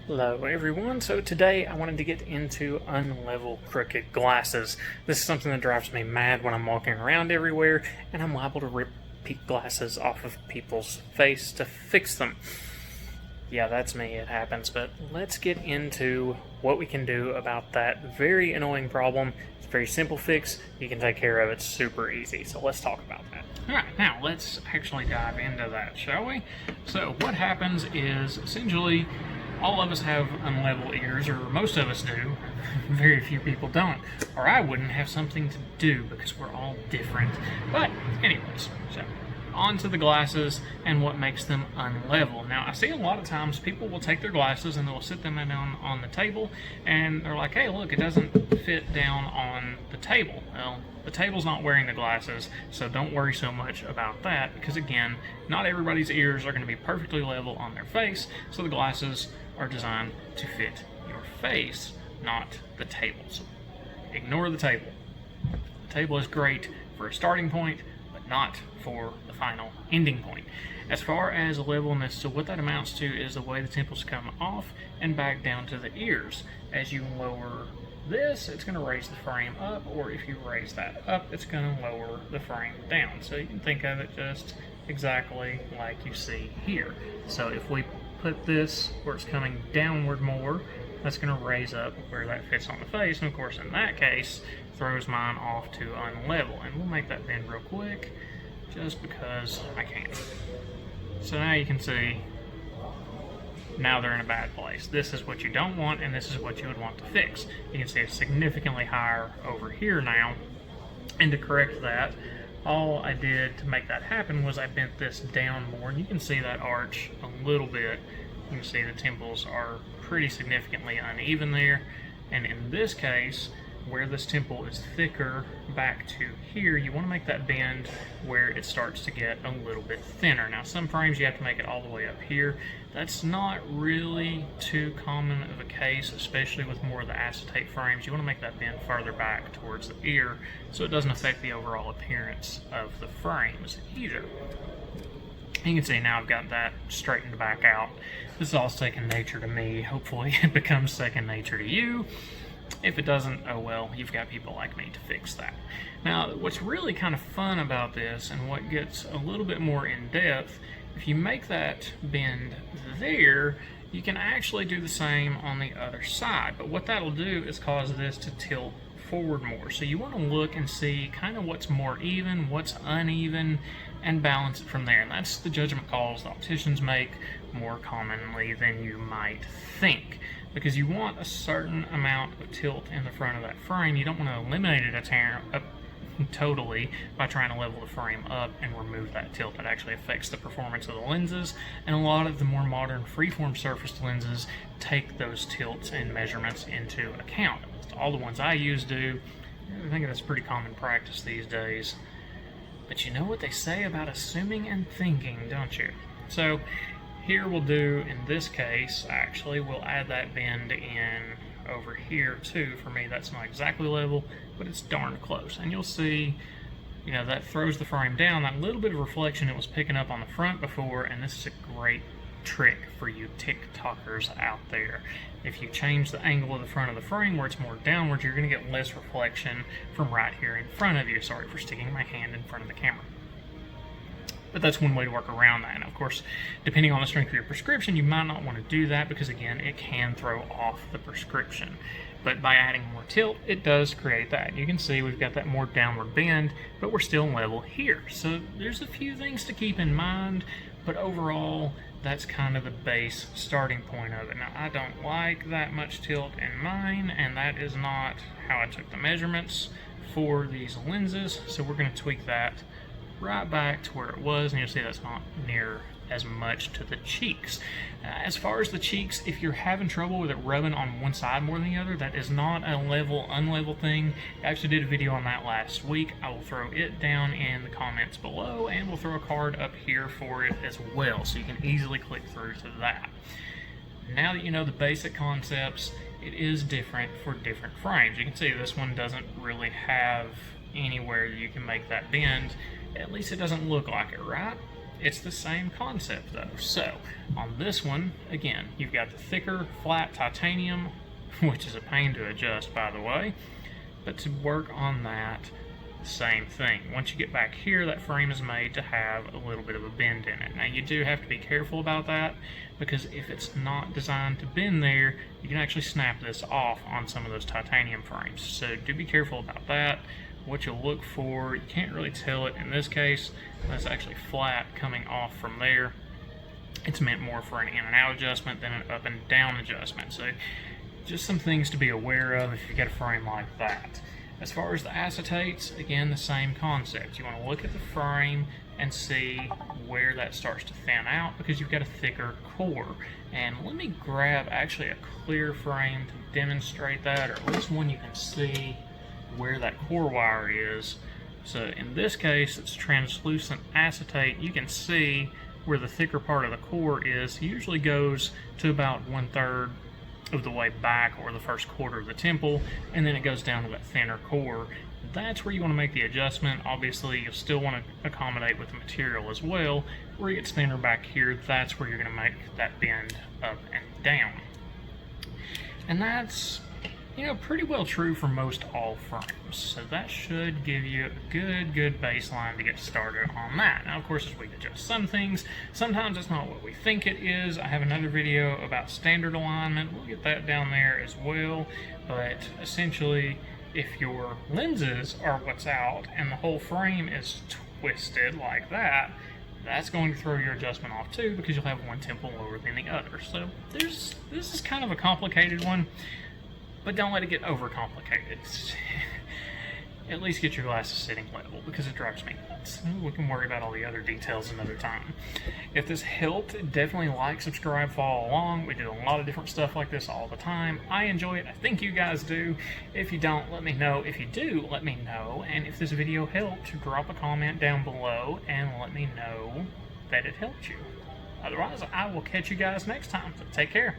Hello everyone, so today I wanted to get into Unlevel crooked glasses. This is something that drives me mad when I'm walking around everywhere and I'm liable to rip glasses off of people's face to fix them. Yeah, that's me, it happens, but let's get into what we can do about that very annoying problem. It's a very simple fix, you can take care of it super easy, so let's talk about that. Alright, now let's actually dive into that, shall we? So what happens is, essentially, all of us have unlevel ears, or most of us do. Very few people don't. Or I wouldn't have something to do because we're all different. But anyways, so on to the glasses and what makes them unlevel. Now I see a lot of times people will take their glasses and they'll sit them down on the table and they're like, hey look, it doesn't fit down on the table. Well, the table's not wearing the glasses, so don't worry so much about that because again, not everybody's ears are going to be perfectly level on their face, so the glasses are designed to fit your face, not the table. So ignore the table. The table is great for a starting point, but not for the final ending point. As far as levelness, so what that amounts to is the way the temples come off and back down to the ears. As you lower this, it's going to raise the frame up, or if you raise that up, it's going to lower the frame down. So you can think of it just exactly like you see here. So if we put this where it's coming downward more, that's going to raise up where that fits on the face, and of course in that case throws mine off to unlevel, and we'll make that bend real quick just because I can. So now you can see now they're in a bad place. This is what you don't want, and this is what you would want to fix. You can see it's significantly higher over here now, and to correct that, all I did to make that happen was I bent this down more, and you can see that arch a little bit. You can see the temples are pretty significantly uneven there, and in this case, where this temple is thicker back to here, you want to make that bend where it starts to get a little bit thinner. Now some frames you have to make it all the way up here. That's not really too common of a case, especially with more of the acetate frames. You want to make that bend farther back towards the ear so it doesn't affect the overall appearance of the frames either. You can see now I've got that straightened back out. This is all second nature to me. Hopefully it becomes second nature to you. If it doesn't, oh well, you've got people like me to fix that. Now, what's really kind of fun about this, and what gets a little bit more in depth, if you make that bend there, you can actually do the same on the other side. But what that'll do is cause this to tilt forward more. So you want to look and see kind of what's more even, what's uneven, and balance it from there. And that's the judgment calls the opticians make more commonly than you might think, because you want a certain amount of tilt in the front of that frame. You don't want to eliminate it totally by trying to level the frame up and remove that tilt. That actually affects the performance of the lenses, and a lot of the more modern freeform surfaced lenses take those tilts and measurements into account. All the ones I use do. I think that's pretty common practice these days. But you know what they say about assuming and thinking, don't you? So here we'll do, in this case, actually, we'll add that bend in over here too. For me, that's not exactly level, but it's darn close. And you'll see, you know, that throws the frame down. That little bit of reflection it was picking up on the front before, and this is a great trick for you TikTokers out there. If you change the angle of the front of the frame where it's more downward, you're going to get less reflection from right here in front of you. Sorry for sticking my hand in front of the camera. But that's one way to work around that. And of course, depending on the strength of your prescription, you might not want to do that because again, it can throw off the prescription. But by adding more tilt, it does create that. You can see we've got that more downward bend, but we're still level here. So there's a few things to keep in mind, but overall, that's kind of the base starting point of it. Now, I don't like that much tilt in mine, and that is not how I took the measurements for these lenses, so we're going to tweak that right back to where it was, and you'll see that's not near as much to the cheeks. As far as the cheeks, if you're having trouble with it rubbing on one side more than the other, that is not a unlevel thing. I actually did a video on that last week. I will throw it down in the comments below, and we'll throw a card up here for it as well, so you can easily click through to that. Now that you know the basic concepts, it is different for different frames. You can see this one doesn't really have anywhere you can make that bend. At least it doesn't look like it, right? It's the same concept though. So on this one, again, you've got the thicker flat titanium, which is a pain to adjust, by the way. But to work on that, same thing. Once you get back here, that frame is made to have a little bit of a bend in it. Now you do have to be careful about that, because if it's not designed to bend there, you can actually snap this off on some of those titanium frames. So do be careful about that. What you'll look for, you can't really tell it in this case, that's actually flat coming off from there. It's meant more for an in and out adjustment than an up and down adjustment. So just some things to be aware of if you've got a frame like that. As far as the acetates, again, the same concept. You want to look at the frame and see where that starts to thin out, because you've got a thicker core. And let me grab actually a clear frame to demonstrate that, or at least one you can see where that core wire is. So in this case, it's translucent acetate. You can see where the thicker part of the core is. It usually goes to about 1/3 of the way back, or the first quarter of the temple, and then it goes down to that thinner core. That's where you want to make the adjustment. Obviously, you'll still want to accommodate with the material as well. Where it gets thinner back here, that's where you're going to make that bend up and down. And that's, you know, pretty well true for most all frames. So that should give you a good baseline to get started on that. Now, of course, as we adjust some things, sometimes it's not what we think it is. I have another video about standard alignment. We'll get that down there as well. But essentially, if your lenses are what's out and the whole frame is twisted like that, that's going to throw your adjustment off too, because you'll have one temple lower than the other. So this is kind of a complicated one. But don't let it get overcomplicated. At least get your glasses sitting level, because it drives me nuts. We can worry about all the other details another time. If this helped, definitely like, subscribe, follow along. We do a lot of different stuff like this all the time. I enjoy it. I think you guys do. If you don't, let me know. If you do, let me know. And if this video helped, drop a comment down below and let me know that it helped you. Otherwise, I will catch you guys next time. So take care.